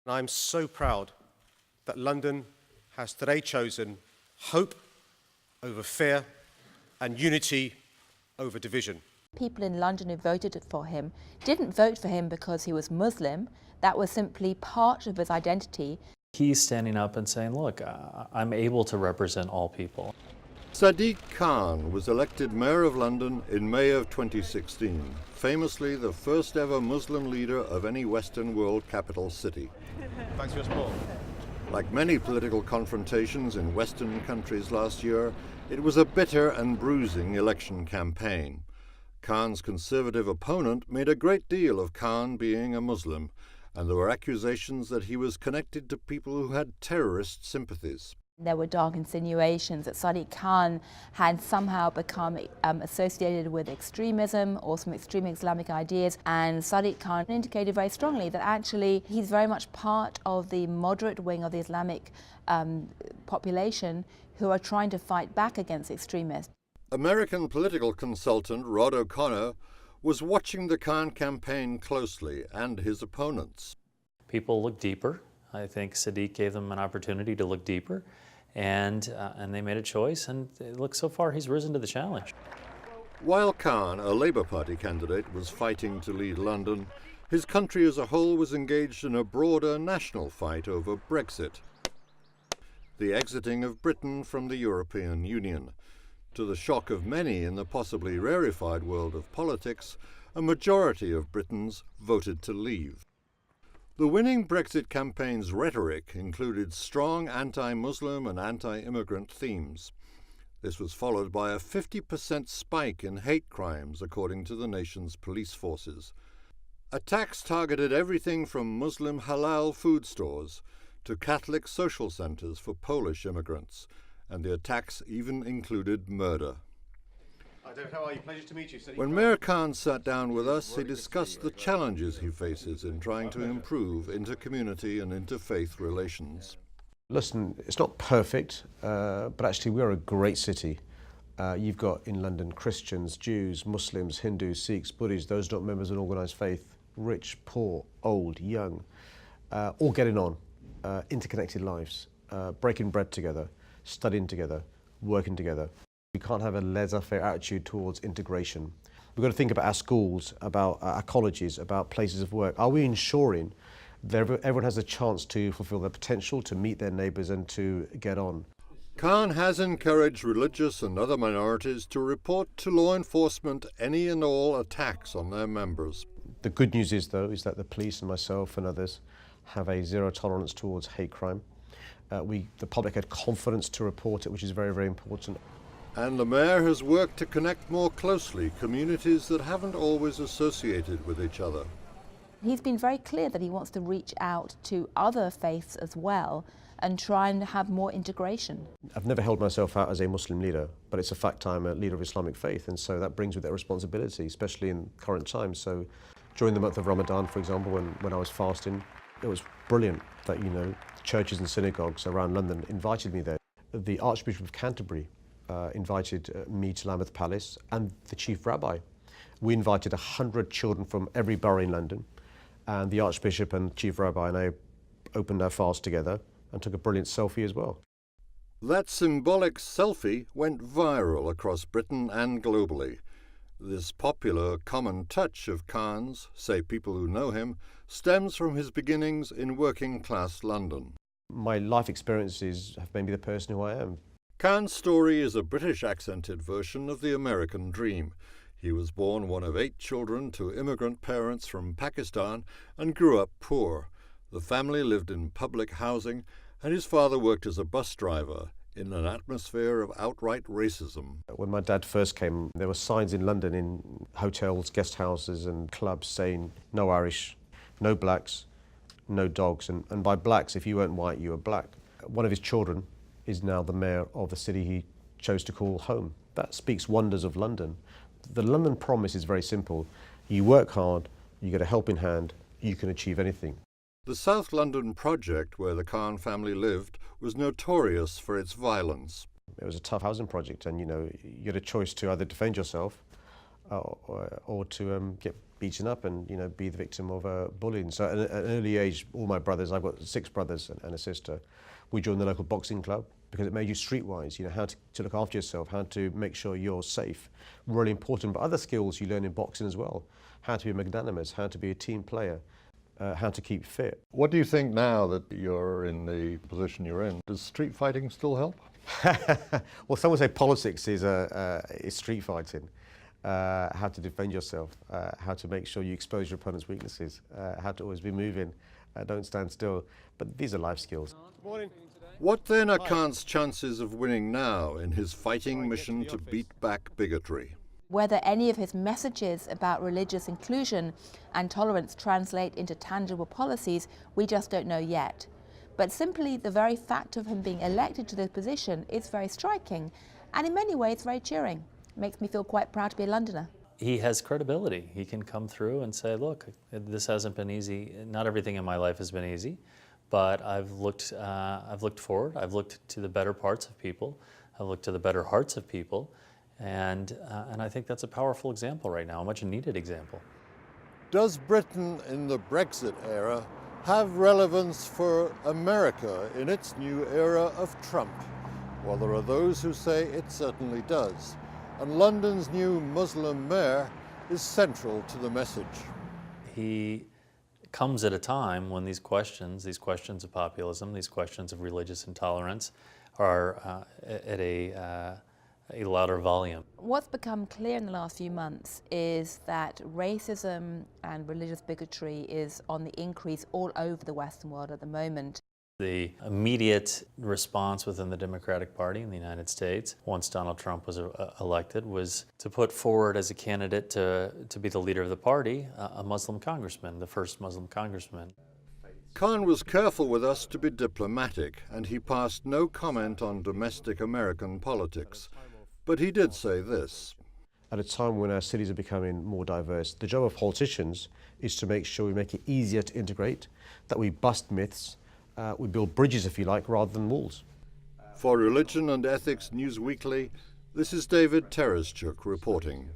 I'm so proud that London has today chosen hope over fear and unity over division. People in London who voted for him didn't vote for him because he was Muslim. That was simply part of his identity. He's standing up and saying, look, I'm able to represent all people. Sadiq Khan was elected Mayor of London in May of 2016, famously the first ever Muslim leader of any Western world capital city. Thanks for your support. Like many political confrontations in Western countries last year, it was a bitter and bruising election campaign. Khan's conservative opponent made a great deal of Khan being a Muslim, and there were accusations that he was connected to people who had terrorist sympathies. There were dark insinuations that Sadiq Khan had somehow become associated with extremism or some extreme Islamic ideas, and Sadiq Khan indicated very strongly that actually he's very much part of the moderate wing of the Islamic population who are trying to fight back against extremists. American political consultant Rod O'Connor was watching the Khan campaign closely and his opponents. People look deeper. I think Sadiq gave them an opportunity to look deeper, and they made a choice, and look, so far he's risen to the challenge. While Khan, a Labour Party candidate, was fighting to lead London, his country as a whole was engaged in a broader national fight over Brexit, the exiting of Britain from the European Union. To the shock of many in the possibly rarefied world of politics, a majority of Britons voted to leave. The winning Brexit campaign's rhetoric included strong anti-Muslim and anti-immigrant themes. This was followed by a 50% spike in hate crimes, according to the nation's police forces. Attacks targeted everything from Muslim halal food stores to Catholic social centres for Polish immigrants, and the attacks even included murder. David, how are you? Pleasure to meet you. When Mayor Khan sat down with us, he discussed the challenges he faces in trying to improve inter-community and interfaith relations. Listen, it's not perfect, but actually we're a great city. You've got in London Christians, Jews, Muslims, Hindus, Sikhs, Buddhists, those not members of an organised faith, rich, poor, old, young, all getting on, interconnected lives, breaking bread together, studying together, working together. We can't have a laissez-faire attitude towards integration. We've got to think about our schools, about our colleges, about places of work. Are we ensuring that everyone has a chance to fulfil their potential, to meet their neighbours and to get on? Khan has encouraged religious and other minorities to report to law enforcement any and all attacks on their members. The good news is, though, is that the police and myself and others have a zero tolerance towards hate crime. The public had confidence to report it, which is very, very important. And the mayor has worked to connect more closely communities that haven't always associated with each other. He's been very clear that he wants to reach out to other faiths as well and try and have more integration. I've never held myself out as a Muslim leader, but it's a fact I'm a leader of Islamic faith, and so that brings with it a responsibility, especially in current times. So during the month of Ramadan, for example, when I was fasting, it was brilliant that, churches and synagogues around London invited me there. The Archbishop of Canterbury invited me to Lambeth Palace, and the Chief Rabbi. We invited 100 children from every borough in London, and the Archbishop and Chief Rabbi and I opened our fast together and took a brilliant selfie as well. That symbolic selfie went viral across Britain and globally. This popular common touch of Khan's, say people who know him, stems from his beginnings in working-class London. My life experiences have made me the person who I am. Khan's story is a British-accented version of the American dream. He was born one of 8 children to immigrant parents from Pakistan and grew up poor. The family lived in public housing, and his father worked as a bus driver in an atmosphere of outright racism. When my dad first came, there were signs in London in hotels, guest houses and clubs saying no Irish, no blacks, no dogs. And by blacks, if you weren't white, you were black. One of his children is now the mayor of the city he chose to call home. That speaks wonders of London. The London promise is very simple. You work hard, you get a helping hand, you can achieve anything. The South London project, where the Khan family lived, was notorious for its violence. It was a tough housing project, and you had a choice to either defend yourself or to get beaten up and be the victim of bullying. So at an early age, all my brothers, I've got 6 brothers and a sister, we joined the local boxing club because it made you streetwise, how to look after yourself, how to make sure you're safe. Really important, but other skills you learn in boxing as well. How to be magnanimous, how to be a team player, how to keep fit. What do you think now that you're in the position you're in? Does street fighting still help? Well, some would say politics is street fighting. How to defend yourself, how to make sure you expose your opponent's weaknesses, how to always be moving, don't stand still. But these are life skills. Morning. What then are Khan's chances of winning now in his fighting mission to beat back bigotry? Whether any of his messages about religious inclusion and tolerance translate into tangible policies, we just don't know yet. But simply the very fact of him being elected to this position is very striking and in many ways very cheering. Makes me feel quite proud to be a Londoner. He has credibility. He can come through and say, look, this hasn't been easy. Not everything in my life has been easy, but I've looked forward. I've looked to the better parts of people. I've looked to the better hearts of people. And I think that's a powerful example right now, a much needed example. Does Britain in the Brexit era have relevance for America in its new era of Trump? Well, there are those who say it certainly does. And London's new Muslim mayor is central to the message. He comes at a time when these questions of populism, these questions of religious intolerance are at a louder volume. What's become clear in the last few months is that racism and religious bigotry is on the increase all over the Western world at the moment. The immediate response within the Democratic Party in the United States, once Donald Trump was elected, was to put forward as a candidate to be the leader of the party a Muslim congressman, the first Muslim congressman. Khan was careful with us to be diplomatic, and he passed no comment on domestic American politics. But he did say this. At a time when our cities are becoming more diverse, the job of politicians is to make sure we make it easier to integrate, that we bust myths, we build bridges, if you like, rather than walls. For Religion and Ethics NewsWeekly, this is David Tereshchuk reporting.